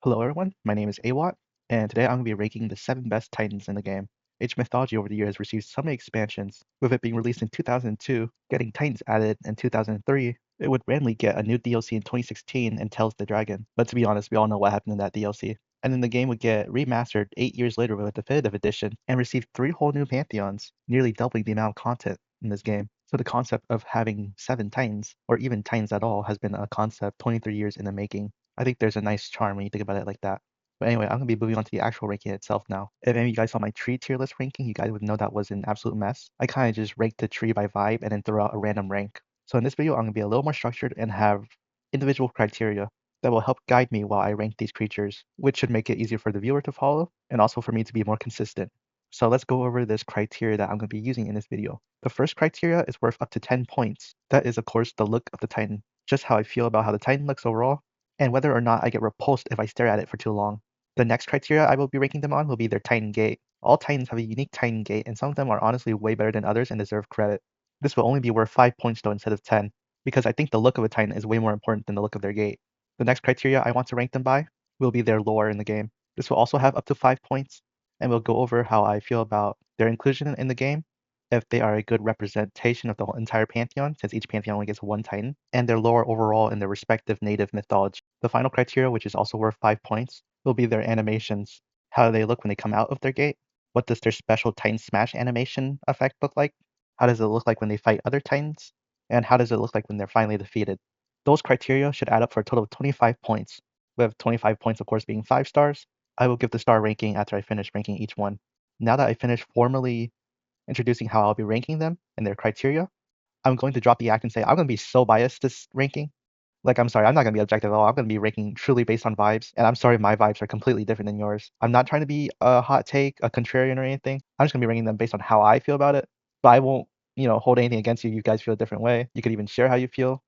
Hello everyone, my name is Awat, and today I'm going to be ranking the 7 best Titans in the game. Age of Mythology over the years has received so many expansions, with it being released in 2002, getting Titans added in 2003, it would randomly get a new DLC in 2016 and Tales the Dragon, but to be honest, we all know what happened in that DLC. And then the game would get remastered 8 years later with a definitive edition and receive 3 whole new pantheons, nearly doubling the amount of content in this game. So the concept of having 7 Titans, or even Titans at all, has been a concept 23 years in the making. I think there's a nice charm when you think about it like that. But anyway, I'm gonna be moving on to the actual ranking itself now. If any of you guys saw my tree tier list ranking, you guys would know that was an absolute mess. I kind of just ranked the tree by vibe and then throw out a random rank. So in this video, I'm gonna be a little more structured and have individual criteria that will help guide me while I rank these creatures, which should make it easier for the viewer to follow and also for me to be more consistent. So let's go over this criteria that I'm going to be using in this video. The first criteria is worth up to 10 points. That is, of course, the look of the Titan, just how I feel about how the Titan looks overall, and whether or not I get repulsed if I stare at it for too long. The next criteria I will be ranking them on will be their Titan gait. All Titans have a unique Titan gait, and some of them are honestly way better than others and deserve credit. This will only be worth 5 points though instead of 10, because I think the look of a Titan is way more important than the look of their gait. The next criteria I want to rank them by will be their lore in the game. This will also have up to 5 points, and we'll go over how I feel about their inclusion in the game, if they are a good representation of the whole entire pantheon, since each pantheon only gets one Titan, and their lore overall in their respective native mythology. The final criteria, which is also worth 5 points, will be their animations. How do they look when they come out of their gate? What does their special Titan Smash animation effect look like? How does it look like when they fight other Titans? And how does it look like when they're finally defeated? Those criteria should add up for a total of 25 points, with 25 points, of course, being 5 stars. I will give the star ranking after I finish ranking each one. Now that I finished formally introducing how I'll be ranking them and their criteria, I'm going to drop the act and say I'm going to be so biased this ranking. Like, I'm sorry, I'm not going to be objective at all. I'm going to be ranking truly based on vibes. And I'm sorry, my vibes are completely different than yours. I'm not trying to be a hot take, a contrarian or anything. I'm just going to be ranking them based on how I feel about it. But I won't, hold anything against you. You guys feel a different way. You could even share how you feel.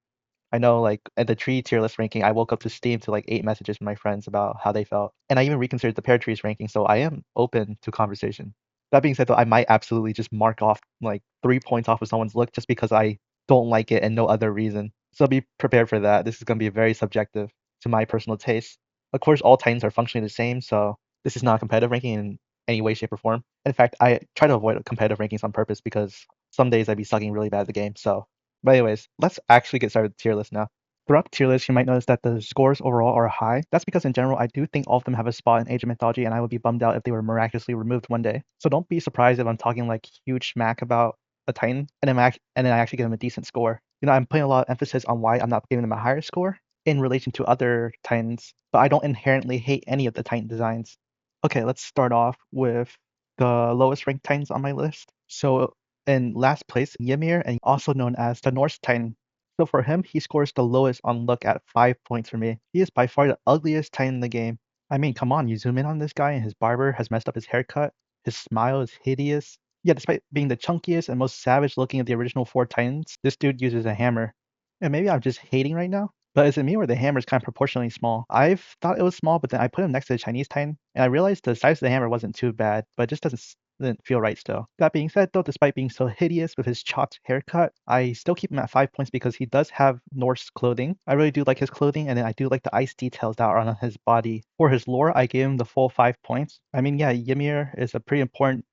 I know, like, at the tree tier list ranking, I woke up to Steam to like 8 messages from my friends about how they felt. And I even reconsidered the pear trees ranking, so I am open to conversation. That being said, though, I might absolutely just mark off like 3 points off of someone's look just because I don't like it and no other reason. So be prepared for that. This is going to be very subjective to my personal taste. Of course, all Titans are functionally the same, so this is not a competitive ranking in any way, shape, or form. In fact, I try to avoid competitive rankings on purpose because some days I'd be sucking really bad at the game, so but anyways, let's actually get started with the tier list now. Throughout the tier list, you might notice that the scores overall are high. That's because in general, I do think all of them have a spot in Age of Mythology, and I would be bummed out if they were miraculously removed one day. So don't be surprised if I'm talking like huge smack about a Titan, and then I actually give them a decent score. I'm putting a lot of emphasis on why I'm not giving them a higher score in relation to other Titans, but I don't inherently hate any of the Titan designs. Okay, let's start off with the lowest ranked Titans on my list. So in last place, Ymir, and also known as the Norse Titan. So for him, he scores the lowest on look at 5 points for me. He is by far the ugliest Titan in the game. I mean, come on, you zoom in on this guy and his barber has messed up his haircut. His smile is hideous. Yeah, despite being the chunkiest and most savage looking of the original 4 Titans, this dude uses a hammer. And maybe I'm just hating right now, but is it me or the hammer is kind of proportionally small? I've thought it was small, but then I put him next to the Chinese Titan, and I realized the size of the hammer wasn't too bad, but it just didn't feel right still. That being said, though, despite being so hideous with his chopped haircut, I still keep him at 5 points because he does have Norse clothing. I really do like his clothing, and then I do like the ice details that are on his body. For his lore, I gave him the full 5 points. I mean, yeah, Ymir is a pretty important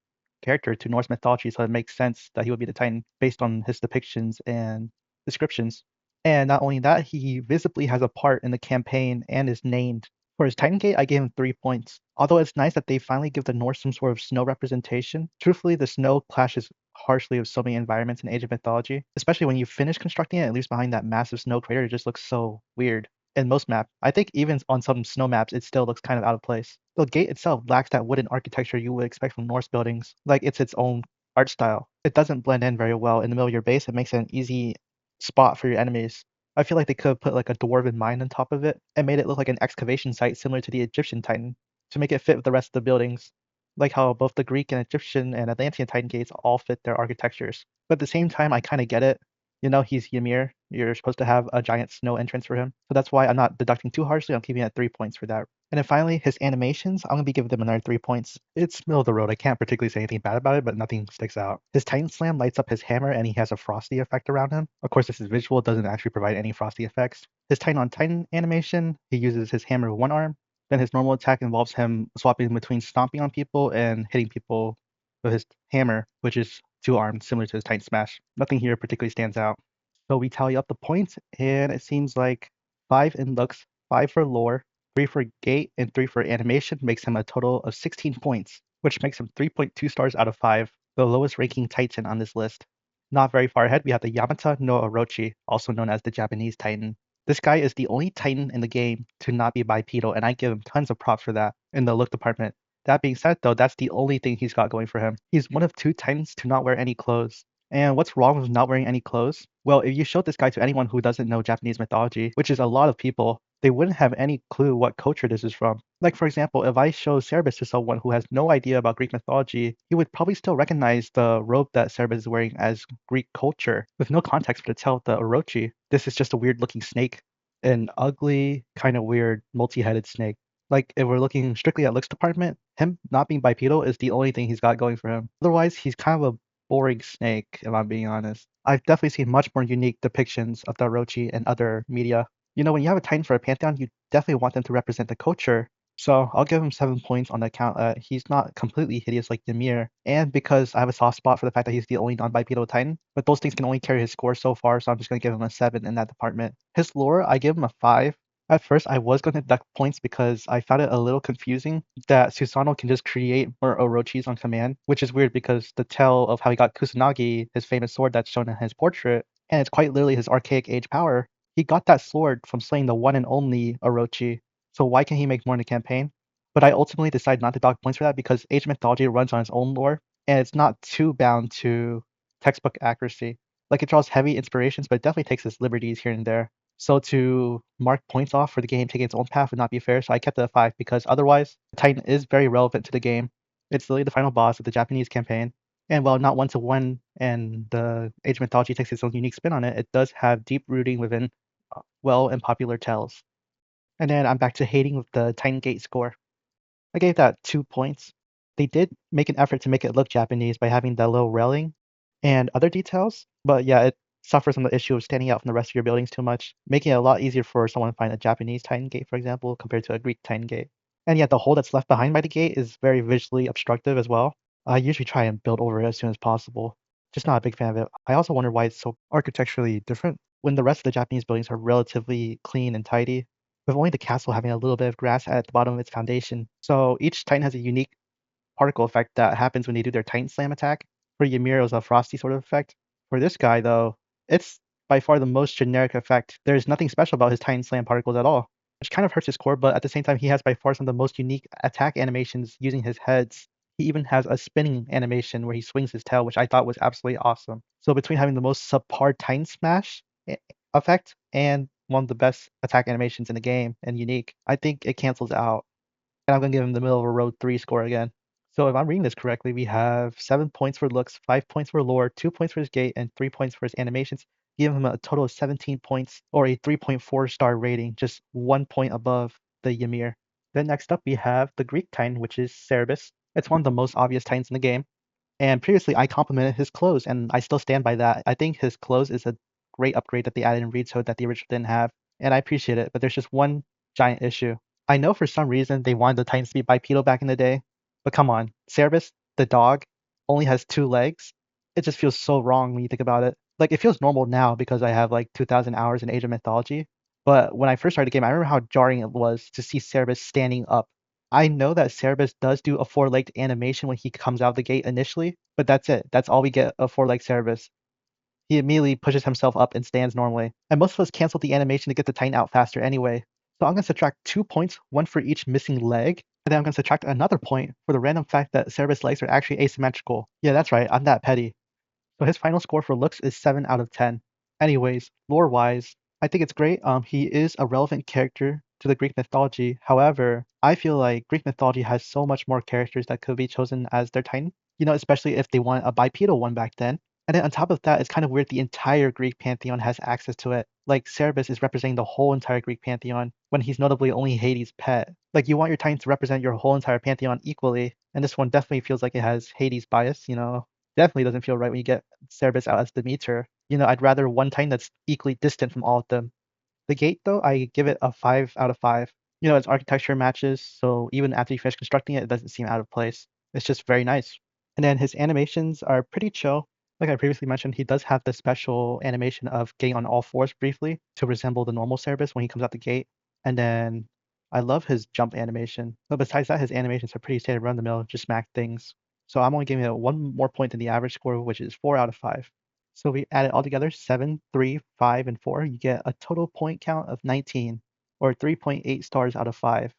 character to Norse mythology, so it makes sense that he would be the Titan based on his depictions and descriptions. And not only that, he visibly has a part in the campaign and is named. For his Titan Gate, I gave him 3 points. Although it's nice that they finally give the Norse some sort of snow representation, truthfully, the snow clashes harshly with so many environments in Age of Mythology, especially when you finish constructing it, it leaves behind that massive snow crater. It just looks so weird. In most maps, I think even on some snow maps, it still looks kind of out of place. The gate itself lacks that wooden architecture you would expect from Norse buildings, like it's its own art style. It doesn't blend in very well in the middle of your base. It makes it an easy spot for your enemies. I feel like they could have put like a dwarven mine on top of it and made it look like an excavation site similar to the Egyptian Titan to make it fit with the rest of the buildings, like how both the Greek and Egyptian and Atlantean Titan gates all fit their architectures. But at the same time, I kind of get it. He's Ymir. You're supposed to have a giant snow entrance for him. So that's why I'm not deducting too harshly. I'm keeping it at 3 points for that. And then finally, his animations, I'm going to be giving them another 3 points. It's middle of the road. I can't particularly say anything bad about it, but nothing sticks out. His Titan Slam lights up his hammer and he has a frosty effect around him. Of course, this is visual, it doesn't actually provide any frosty effects. His Titan on Titan animation, he uses his hammer with one arm, Then his normal attack involves him swapping between stomping on people and hitting people with his hammer, which is two-armed, similar to his Titan Smash. Nothing here particularly stands out. So we tally up the points, and it seems like 5 in looks, 5 for lore, 3 for gate, and 3 for animation makes him a total of 16 points, which makes him 3.2 stars out of 5, the lowest ranking Titan on this list. Not very far ahead, we have the Yamata no Orochi, also known as the Japanese Titan. This guy is the only Titan in the game to not be bipedal, and I give him tons of props for that in the look department. That being said, though, that's the only thing he's got going for him. He's one of 2 Titans to not wear any clothes. And what's wrong with not wearing any clothes? Well, if you showed this guy to anyone who doesn't know Japanese mythology, which is a lot of people, they wouldn't have any clue what culture this is from. Like, for example, if I show Cerberus to someone who has no idea about Greek mythology, he would probably still recognize the robe that Cerberus is wearing as Greek culture, with no context for to tell the Orochi. This is just a weird looking snake, an ugly, kind of weird, multi-headed snake. Like, if we're looking strictly at looks department, him not being bipedal is the only thing he's got going for him. Otherwise, he's kind of a boring snake, if I'm being honest. I've definitely seen much more unique depictions of the Orochi in other media. You know, when you have a Titan for a Pantheon, you definitely want them to represent the culture. So I'll give him 7 points on the account he's not completely hideous like Ymir, and because I have a soft spot for the fact that he's the only non-bipedal Titan, but those things can only carry his score so far, so I'm just going to give him a 7 in that department. His lore, I give him a 5. At first, I was going to deduct points because I found it a little confusing that Susanoo can just create more Orochis on command, which is weird because the tale of how he got Kusanagi, his famous sword that's shown in his portrait, and it's quite literally his archaic age power. He got that sword from slaying the one and only Orochi, so why can't he make more in the campaign? But I ultimately decided not to dock points for that because Age of Mythology runs on its own lore, and it's not too bound to textbook accuracy. Like, it draws heavy inspirations, but it definitely takes its liberties here and there. So to mark points off for the game taking its own path would not be fair, so I kept it at 5 because otherwise, Titan is very relevant to the game. It's literally the final boss of the Japanese campaign, and while not one-to-one and the Age of Mythology takes its own unique spin on it, it does have deep rooting within well and popular tales. And then I'm back to hating with the Titan Gate score. I gave that 2 points. They did make an effort to make it look Japanese by having the little railing and other details, but yeah, it suffers from the issue of standing out from the rest of your buildings too much, making it a lot easier for someone to find a Japanese Titan Gate, for example, compared to a Greek Titan Gate. And yet the hole that's left behind by the gate is very visually obstructive as well. I usually try and build over it as soon as possible. Just not a big fan of it. I also wonder why it's so architecturally different when the rest of the Japanese buildings are relatively clean and tidy, with only the castle having a little bit of grass at the bottom of its foundation. So each Titan has a unique particle effect that happens when they do their Titan Slam attack. For Ymir, it was a frosty sort of effect. For this guy, though, it's by far the most generic effect. There's nothing special about his Titan Slam particles at all, which kind of hurts his core, but at the same time, he has by far some of the most unique attack animations using his heads. He even has a spinning animation where he swings his tail, which I thought was absolutely awesome. So between having the most subpar Titan Smash effect and one of the best attack animations in the game and unique, I think it cancels out. And I'm going to give him the middle of a road 3 score again. So if I'm reading this correctly, we have 7 points for looks, 5 points for lore, 2 points for his gate, and 3 points for his animations, giving him a total of 17 points or a 3.4 star rating, just 1 point above the Ymir. Then next up we have the Greek Titan, which is Cerberus. It's one of the most obvious Titans in the game. And previously I complimented his clothes, and I still stand by that. I think his clothes is a great upgrade that they added in Reed's Hood that the original didn't have, and I appreciate it, but there's just one giant issue. I know for some reason they wanted the Titans to be bipedal back in the day, but come on, Cerberus, the dog, only has 2 legs. It just feels so wrong when you think about it. Like, it feels normal now because I have like 2,000 hours in Age of Mythology, but when I first started the game, I remember how jarring it was to see Cerberus standing up. I know that Cerberus does do a 4-legged animation when he comes out of the gate initially, but that's it. That's all we get of 4-legged Cerberus. He immediately pushes himself up and stands normally. And most of us canceled the animation to get the Titan out faster anyway. So I'm going to subtract 2 points, one for each missing leg, and then I'm going to subtract another point for the random fact that Cerberus' legs are actually asymmetrical. Yeah, that's right, I'm that petty. So his final score for looks is 7 out of 10. Anyways, lore-wise, I think it's great. He is a relevant character to the Greek mythology. However, I feel like Greek mythology has so much more characters that could be chosen as their Titan. You know, especially if they want a bipedal one back then. And then on top of that, it's kind of weird the entire Greek pantheon has access to it. Like, Cerberus is representing the whole entire Greek pantheon when he's notably only Hades' pet. Like, you want your Titans to represent your whole entire pantheon equally, and this one definitely feels like it has Hades bias, you know. Definitely doesn't feel right when you get Cerberus out as Demeter. You know, I'd rather one Titan that's equally distant from all of them. The gate, though, I give it a 5 out of 5. You know, its architecture matches, so even after you finish constructing it, it doesn't seem out of place. It's just very nice. And then his animations are pretty chill. Like I previously mentioned, he does have the special animation of getting on all fours briefly to resemble the normal Cerberus when he comes out the gate. And then I love his jump animation. But besides that, his animations are pretty standard run the mill, just smack things. So I'm only giving it one more point than the average score, which is 4 out of 5. So we add it all together 7, 3, 5, and 4. You get a total point count of 19, or 3.8 stars out of 5.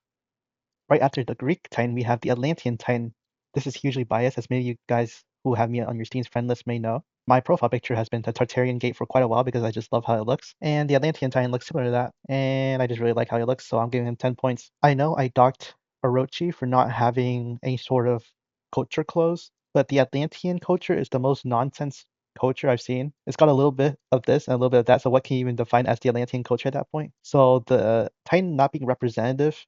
Right after the Greek Titan, we have the Atlantean Titan. This is hugely biased, as many of you guys who have me on your Steam's friend list may know. My profile picture has been the Tartarian Gate for quite a while because I just love how it looks. And the Atlantean Titan looks similar to that. And I just really like how he looks, so I'm giving him 10 points. I know I docked Orochi for not having any sort of culture clothes, but the Atlantean culture is the most nonsense culture I've seen. It's got a little bit of this and a little bit of that, so what can you even define as the Atlantean culture at that point? So the Titan not being representative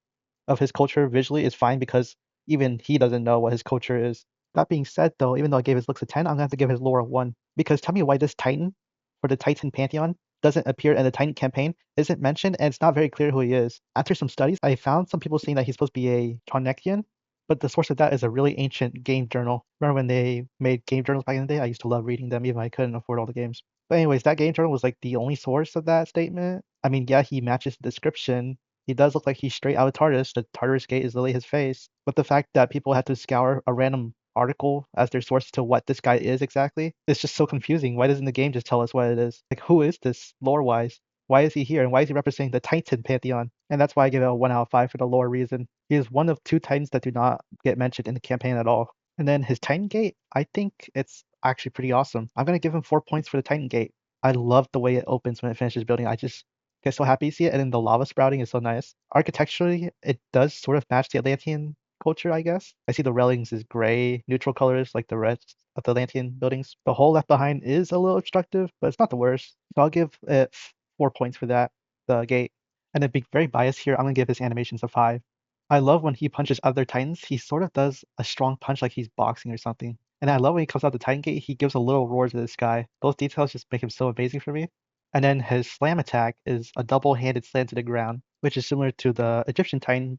of his culture visually is fine because even he doesn't know what his culture is. That being said, though, even though I gave his looks a 10, I'm gonna have to give his lore a 1. Because tell me why this Titan for the Titan Pantheon doesn't appear in the Titan campaign, isn't mentioned, and it's not very clear who he is. After some studies, I found some people saying that he's supposed to be a Tronikian, but the source of that is a really ancient game journal. Remember when they made game journals back in the day? I used to love reading them, even though I couldn't afford all the games. But anyways, that game journal was like the only source of that statement. I mean, yeah, he matches the description, he does look like he's straight out of TARDIS. The TARDIS gate is literally his face. But the fact that people had to scour a random article as their source to what this guy is exactly, it's just so confusing. Why doesn't the game just tell us what it is? Like, who is this lore-wise? Why is he here? And why is he representing the Titan Pantheon? And that's why I give it a 1 out of 5 for the lore reason. He is one of 2 Titans that do not get mentioned in the campaign at all. And then his Titan Gate, I think it's actually pretty awesome. I'm going to give him 4 points for the Titan Gate. I love the way it opens when it finishes building. I just get so happy to see it, and then the lava sprouting is so nice. Architecturally, it does sort of match the Atlantean culture, I guess. I see the railings is gray, neutral colors like the rest of the Atlantean buildings. The hole left behind is a little obstructive, but it's not the worst. So I'll give it 4 points for that, the gate. And then being very biased here, I'm gonna give his animations a 5. I love when he punches other titans. He sort of does a strong punch like he's boxing or something. And I love when he comes out the Titan Gate, he gives a little roar to the sky. Those details just make him so amazing for me. And then his slam attack is a double-handed slam to the ground, which is similar to the Egyptian Titan.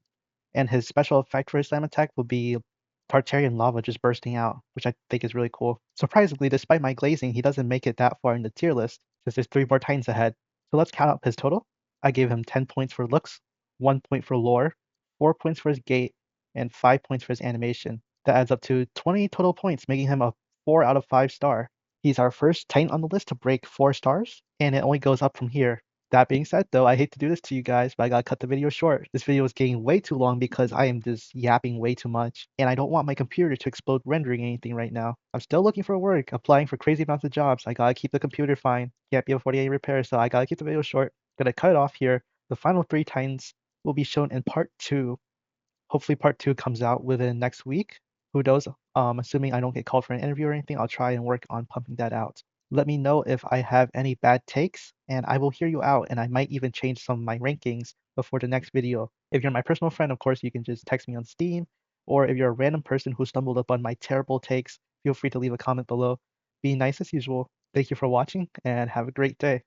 And his special effect for his slam attack will be Tartarian lava just bursting out, which I think is really cool. Surprisingly, despite my glazing, he doesn't make it that far in the tier list, since there's 3 more Titans ahead. So let's count up his total. I gave him 10 points for looks, 1 point for lore, 4 points for his gate, and 5 points for his animation. That adds up to 20 total points, making him a 4 out of 5 star. He's our first Titan on the list to break 4 stars, and it only goes up from here. That being said, though, I hate to do this to you guys, but I gotta cut the video short. This video is getting way too long because I am just yapping way too much, and I don't want my computer to explode rendering anything right now. I'm still looking for work, applying for crazy amounts of jobs. I gotta keep the computer fine. Can't be a 48 repair, so I gotta keep the video short. Gonna cut it off here. The final 3 Titans will be shown in part 2. Hopefully part 2 comes out within next week. Who knows? Assuming I don't get called for an interview or anything, I'll try and work on pumping that out. Let me know if I have any bad takes, and I will hear you out, and I might even change some of my rankings before the next video. If you're my personal friend, of course, you can just text me on Steam, or if you're a random person who stumbled upon my terrible takes, feel free to leave a comment below. Be nice as usual. Thank you for watching, and have a great day.